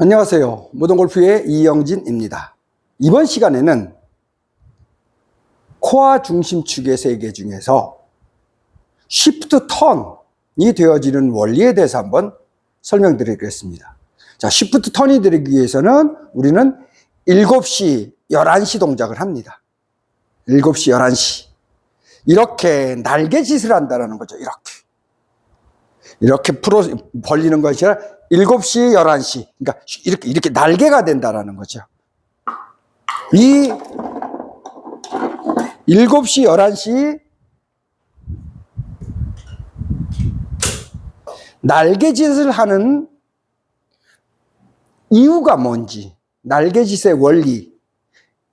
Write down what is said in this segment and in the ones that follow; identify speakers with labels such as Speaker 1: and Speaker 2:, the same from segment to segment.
Speaker 1: 안녕하세요. 모던골프의 이영진입니다. 이번 시간에는 코어 중심축의 세계 중에서 쉬프트 턴이 되어지는 원리에 대해서 한번 설명드리겠습니다. 자, 쉬프트 턴이 되기 위해서는 우리는 7시, 11시 동작을 합니다. 7시, 11시. 이렇게 날개짓을 한다는 거죠. 이렇게 벌리는 것이 아니라 7시, 11시. 그러니까 이렇게 날개가 된다는 거죠. 이 7시, 11시 날개짓을 하는 이유가 뭔지, 날개짓의 원리,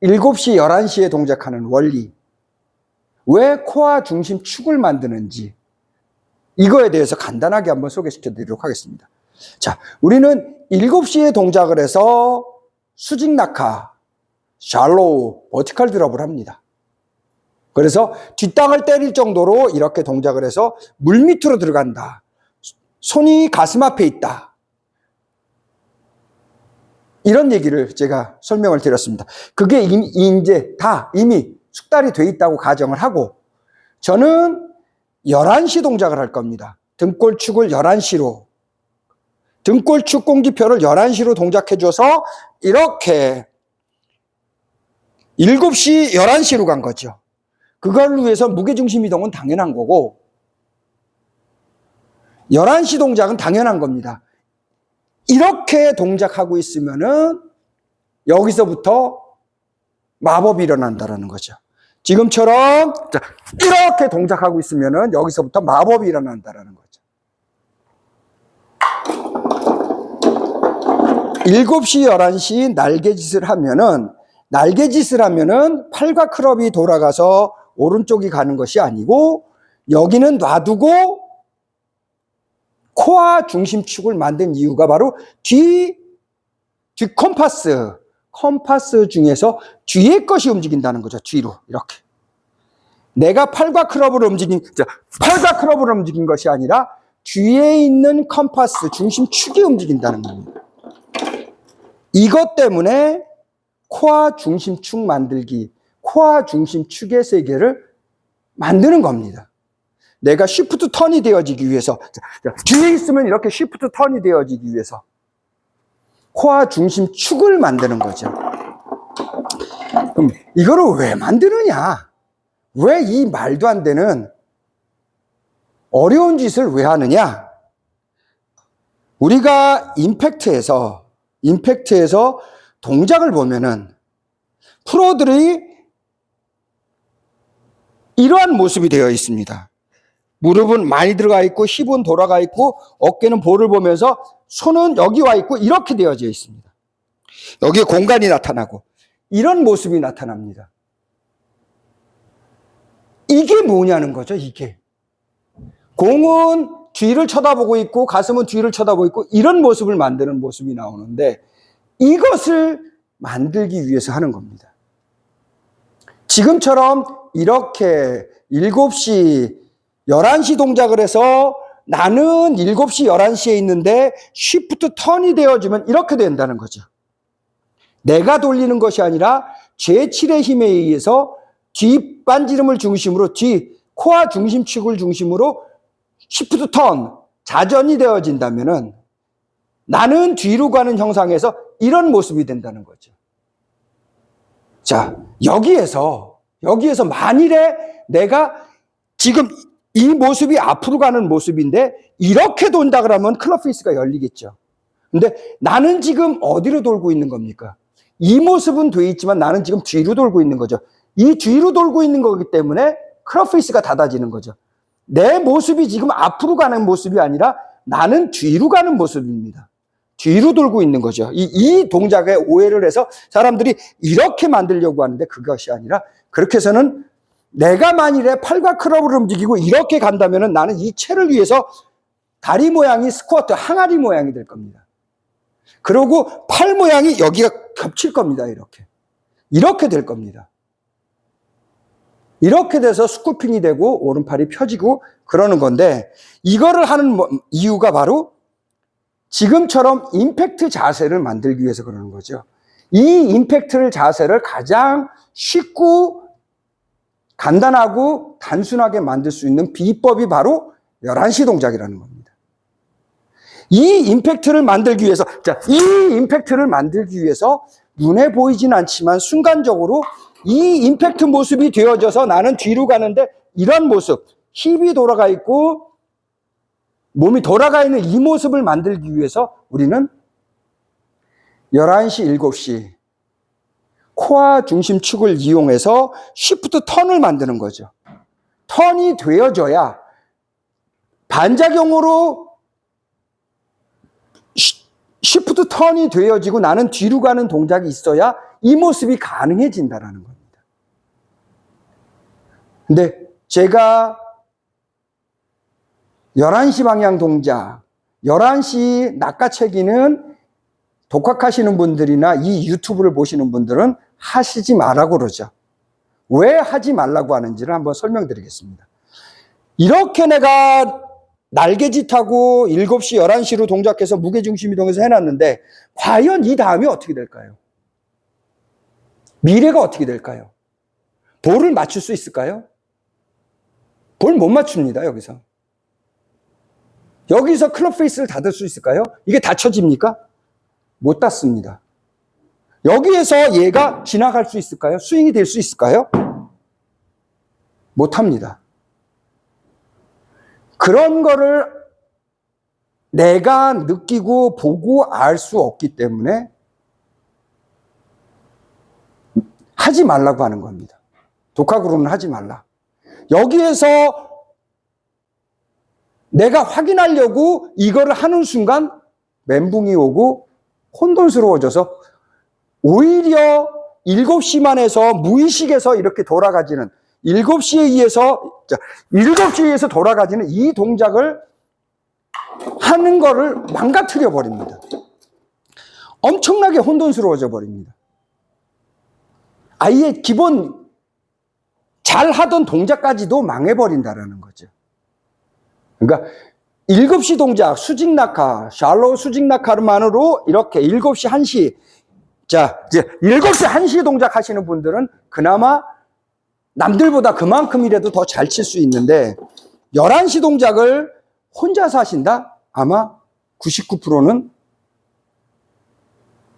Speaker 1: 7시, 11시에 동작하는 원리, 왜 코어 중심 축을 만드는지, 이거에 대해서 간단하게 한번 소개시켜 드리도록 하겠습니다. 자, 우리는 7시에 동작을 해서 수직 낙하, 샬로우, 버티컬 드롭을 합니다. 그래서 뒷땅을 때릴 정도로 이렇게 동작을 해서 물 밑으로 들어간다. 손이 가슴 앞에 있다. 이런 얘기를 제가 설명을 드렸습니다. 그게 이제 다 이미 숙달이 돼 있다고 가정을 하고, 저는 11시 동작을 할 겁니다. 등골축을 11시로, 등골축 공기표를 11시로 동작해줘서 이렇게 7시, 11시로 간 거죠. 그걸 위해서 무게중심 이동은 당연한 거고, 11시 동작은 당연한 겁니다. 이렇게 동작하고 있으면은 여기서부터 마법이 일어난다는 거죠. 지금처럼 이렇게 동작하고 있으면은 여기서부터 마법이 일어난다는 거죠. 7시, 11시 날개짓을 하면은 팔과 클럽이 돌아가서 오른쪽이 가는 것이 아니고, 여기는 놔두고 코어 중심축을 만든 이유가 바로 뒤 컴파스 중에서 뒤에 것이 움직인다는 거죠. 뒤로 이렇게. 내가 팔과 클럽을 움직인 것이 아니라 뒤에 있는 컴파스 중심축이 움직인다는 겁니다. 이것 때문에 코어 중심축 만들기, 코어 중심축의 세계를 만드는 겁니다. 내가 쉬프트 턴이 되어지기 위해서, 뒤에 있으면 이렇게 쉬프트 턴이 되어지기 위해서 코어 중심축을 만드는 거죠. 그럼 이거를 왜 만드느냐? 왜 이 말도 안 되는 어려운 짓을 왜 하느냐? 우리가 임팩트에서 동작을 보면은 프로들이 이러한 모습이 되어 있습니다. 무릎은 많이 들어가 있고, 힙은 돌아가 있고, 어깨는 볼을 보면서 손은 여기 와 있고, 이렇게 되어져 있습니다. 여기에 공간이 나타나고, 이런 모습이 나타납니다. 이게 뭐냐는 거죠, 이게. 공은 뒤를 쳐다보고 있고, 가슴은 뒤를 쳐다보고 있고, 이런 모습을 만드는 모습이 나오는데, 이것을 만들기 위해서 하는 겁니다. 지금처럼 이렇게 7시, 11시 동작을 해서 나는 7시, 11시에 있는데 쉬프트 턴이 되어지면 이렇게 된다는 거죠. 내가 돌리는 것이 아니라 제7의 힘에 의해서 뒷반지름을 중심으로, 코어 중심축을 중심으로 쉬프트 턴, 자전이 되어진다면은 나는 뒤로 가는 형상에서 이런 모습이 된다는 거죠. 자, 여기에서 만일에 내가 지금 이 모습이 앞으로 가는 모습인데 이렇게 돈다 그러면 클럽 페이스가 열리겠죠. 근데 나는 지금 어디로 돌고 있는 겁니까? 이 모습은 돼 있지만 나는 지금 뒤로 돌고 있는 거죠. 이 뒤로 돌고 있는 거기 때문에 클럽 페이스가 닫아지는 거죠. 내 모습이 지금 앞으로 가는 모습이 아니라 나는 뒤로 가는 모습입니다. 뒤로 돌고 있는 거죠. 이 동작에 오해를 해서 사람들이 이렇게 만들려고 하는데 그것이 아니라, 그렇게 해서는 내가 만일에 팔과 클럽을 움직이고 이렇게 간다면 나는 이 채를 위해서 다리 모양이 스쿼트, 항아리 모양이 될 겁니다. 그리고 팔 모양이 여기가 겹칠 겁니다. 이렇게 될 겁니다. 이렇게 돼서 스쿠핑이 되고 오른팔이 펴지고 그러는 건데, 이거를 하는 이유가 바로 지금처럼 임팩트 자세를 만들기 위해서 그러는 거죠. 이 임팩트 자세를 가장 쉽고 간단하고 단순하게 만들 수 있는 비법이 바로 11시 동작이라는 겁니다. 이 임팩트를 만들기 위해서, 이 임팩트를 만들기 위해서 눈에 보이진 않지만 순간적으로 이 임팩트 모습이 되어져서 나는 뒤로 가는데 이런 모습, 힙이 돌아가 있고 몸이 돌아가 있는 이 모습을 만들기 위해서 우리는 11시, 7시 코어 중심축을 이용해서 쉬프트 턴을 만드는 거죠. 턴이 되어져야 반작용으로 쉬프트 턴이 되어지고 나는 뒤로 가는 동작이 있어야 이 모습이 가능해진다는 겁니다. 근데 제가 11시 방향 동작, 11시 낚아채기는 독학하시는 분들이나 이 유튜브를 보시는 분들은 하시지 말라고 그러죠. 왜 하지 말라고 하는지를 한번 설명드리겠습니다. 이렇게 내가 날개짓하고 7시, 11시로 동작해서 무게중심 이동해서 해놨는데 과연 이 다음이 어떻게 될까요? 미래가 어떻게 될까요? 볼을 맞출 수 있을까요? 볼 못 맞춥니다, 여기서. 여기서 클럽 페이스를 닫을 수 있을까요? 이게 닫혀집니까? 못 닫습니다. 여기에서 얘가 지나갈 수 있을까요? 스윙이 될 수 있을까요? 못 합니다. 그런 거를 내가 느끼고 보고 알 수 없기 때문에 하지 말라고 하는 겁니다. 독학으로는 하지 말라. 여기에서 내가 확인하려고 이거를 하는 순간 멘붕이 오고 혼돈스러워져서 오히려 7시만 해서 무의식에서 이렇게 돌아가지는 7시에 의해서 돌아가지는 이 동작을 하는 거를 망가뜨려 버립니다. 엄청나게 혼돈스러워져 버립니다. 아예 기본 잘 하던 동작까지도 망해버린다라는 거죠. 그러니까 7시 동작, 수직 낙하, 샬로우 수직 낙하만으로 이렇게 7시, 1시, 이제 7시, 1시 동작 하시는 분들은 그나마 남들보다 그만큼이라도 더 잘 칠 수 있는데 11시 동작을 혼자서 하신다? 아마 99%는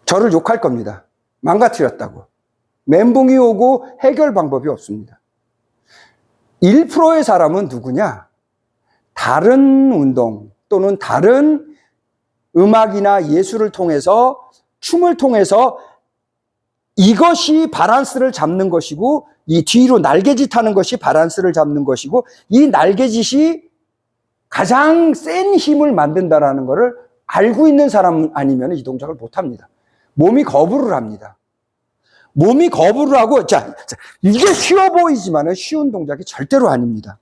Speaker 1: 저를 욕할 겁니다. 망가뜨렸다고. 멘붕이 오고 해결 방법이 없습니다. 1%의 사람은 누구냐? 다른 운동 또는 다른 음악이나 예술을 통해서 춤을 통해서 이것이 바란스를 잡는 것이고 이 뒤로 날개짓 하는 것이 바란스를 잡는 것이고 이 날개짓이 가장 센 힘을 만든다라는 것을 알고 있는 사람 아니면 이 동작을 못합니다. 몸이 거부를 합니다. 몸이 거부를 하고 이게 쉬워 보이지만 쉬운 동작이 절대로 아닙니다.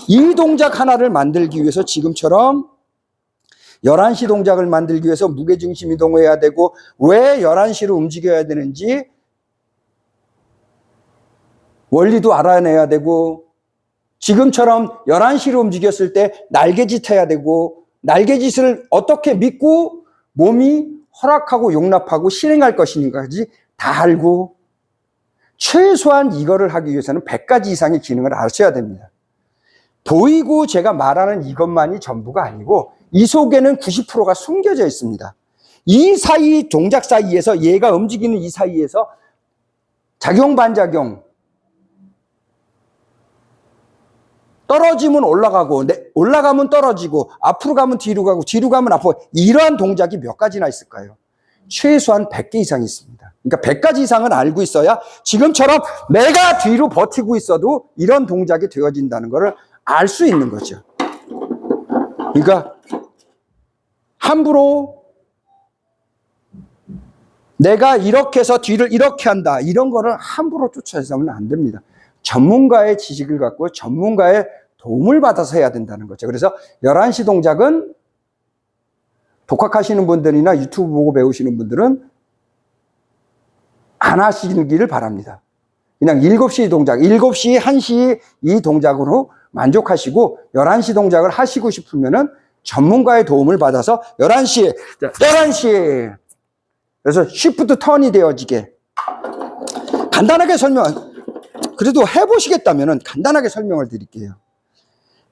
Speaker 1: 이 동작 하나를 만들기 위해서 지금처럼 11시 동작을 만들기 위해서 무게중심 이동해야 되고 왜 11시로 움직여야 되는지 원리도 알아내야 되고 지금처럼 11시로 움직였을 때 날개짓 해야 되고 날개짓을 어떻게 믿고 몸이 허락하고 용납하고 실행할 것인가까지 다 알고 최소한 이거를 하기 위해서는 100가지 이상의 기능을 아셔야 됩니다. 보이고 제가 말하는 이것만이 전부가 아니고 이 속에는 90%가 숨겨져 있습니다. 이 사이 동작 사이에서 얘가 움직이는 이 사이에서 작용 반작용 떨어지면 올라가고 올라가면 떨어지고 앞으로 가면 뒤로 가고 뒤로 가면 앞으로 이러한 동작이 몇 가지나 있을까요? 최소한 100개 이상 있습니다. 그러니까 100가지 이상은 알고 있어야 지금처럼 내가 뒤로 버티고 있어도 이런 동작이 되어진다는 것을 알 수 있는 거죠. 그러니까 함부로 내가 이렇게 해서 뒤를 이렇게 한다 이런 거를 함부로 쫓아서는 안 됩니다. 전문가의 지식을 갖고 전문가의 도움을 받아서 해야 된다는 거죠. 그래서 11시 동작은 독학하시는 분들이나 유튜브 보고 배우시는 분들은 안 하시기를 바랍니다. 그냥 7시 동작, 7시, 1시 이 동작으로 만족하시고 11시 동작을 하시고 싶으면은 전문가의 도움을 받아서 11시에 그래서 시프트 턴이 되어지게 간단하게 그래도 해보시겠다면 간단하게 설명을 드릴게요.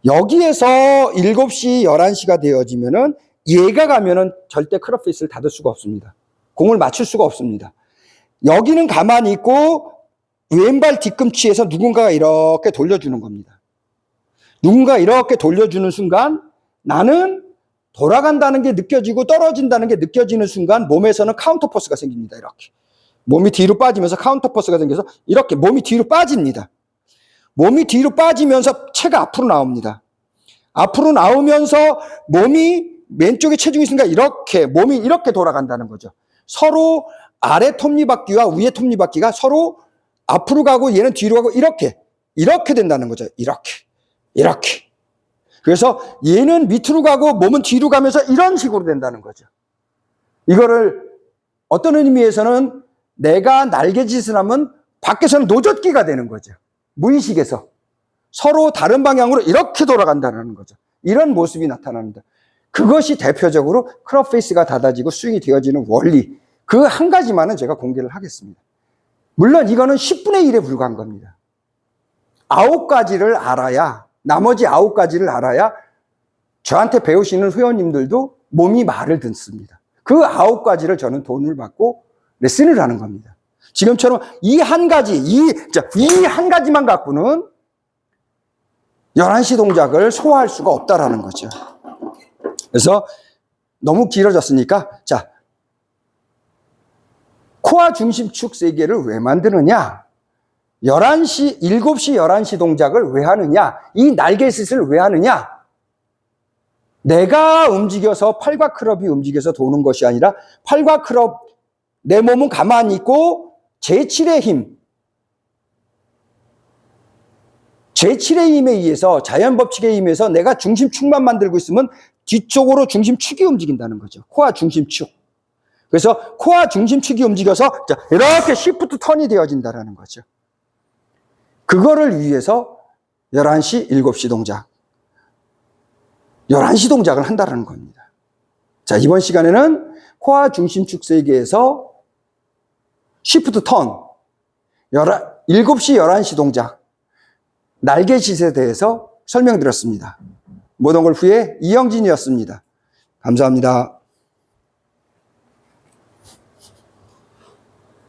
Speaker 1: 여기에서 7시, 11시가 되어지면은 얘가 가면은 절대 클럽페이스를 닫을 수가 없습니다. 공을 맞출 수가 없습니다. 여기는 가만히 있고 왼발 뒤꿈치에서 누군가가 이렇게 돌려주는 겁니다. 누군가 이렇게 돌려주는 순간 나는 돌아간다는 게 느껴지고 떨어진다는 게 느껴지는 순간 몸에서는 카운터 포스가 생깁니다. 이렇게. 몸이 뒤로 빠지면서 카운터 포스가 생겨서 이렇게 몸이 뒤로 빠집니다. 몸이 뒤로 빠지면서 체가 앞으로 나옵니다. 앞으로 나오면서 몸이 왼쪽에 체중이 있으니까 이렇게 몸이 이렇게 돌아간다는 거죠. 서로 아래 톱니바퀴와 위에 톱니바퀴가 서로 앞으로 가고 얘는 뒤로 가고 이렇게 된다는 거죠. 이렇게. 그래서 얘는 밑으로 가고 몸은 뒤로 가면서 이런 식으로 된다는 거죠. 이거를 어떤 의미에서는 내가 날개짓을 하면 밖에서는 노젓기가 되는 거죠. 무의식에서 서로 다른 방향으로 이렇게 돌아간다는 거죠. 이런 모습이 나타납니다. 그것이 대표적으로 클럽페이스가 닫아지고 스윙이 되어지는 원리, 그 한 가지만은 제가 공개를 하겠습니다. 물론 이거는 10분의 1에 불과한 겁니다. 9가지를 알아야, 나머지 9가지를 알아야 저한테 배우시는 회원님들도 몸이 말을 듣습니다. 그 9가지를 저는 돈을 받고 레슨을 하는 겁니다. 지금처럼 이 한 가지만 갖고는 11시 동작을 소화할 수가 없다라는 거죠. 그래서 너무 길어졌으니까, 자, 코어 중심축 세개를 왜 만드느냐? 7시, 11시 동작을 왜 하느냐? 이 날개짓을 왜 하느냐? 내가 움직여서 팔과 클럽이 움직여서 도는 것이 아니라 팔과 클럽, 내 몸은 가만히 있고 제7의 힘에 의해서, 자연 법칙에 의해서 내가 중심축만 만들고 있으면 뒤쪽으로 중심축이 움직인다는 거죠. 코어 중심축. 그래서 코어 중심축이 움직여서 이렇게 시프트 턴이 되어진다는 거죠. 그거를 위해서 11시, 7시 동작, 11시 동작을 한다는 겁니다. 자, 이번 시간에는 코어 중심축 세계에서 시프트 턴, 7시, 11시 동작, 날개짓에 대해서 설명드렸습니다. 모든 걸 후에 이영진이었습니다. 감사합니다.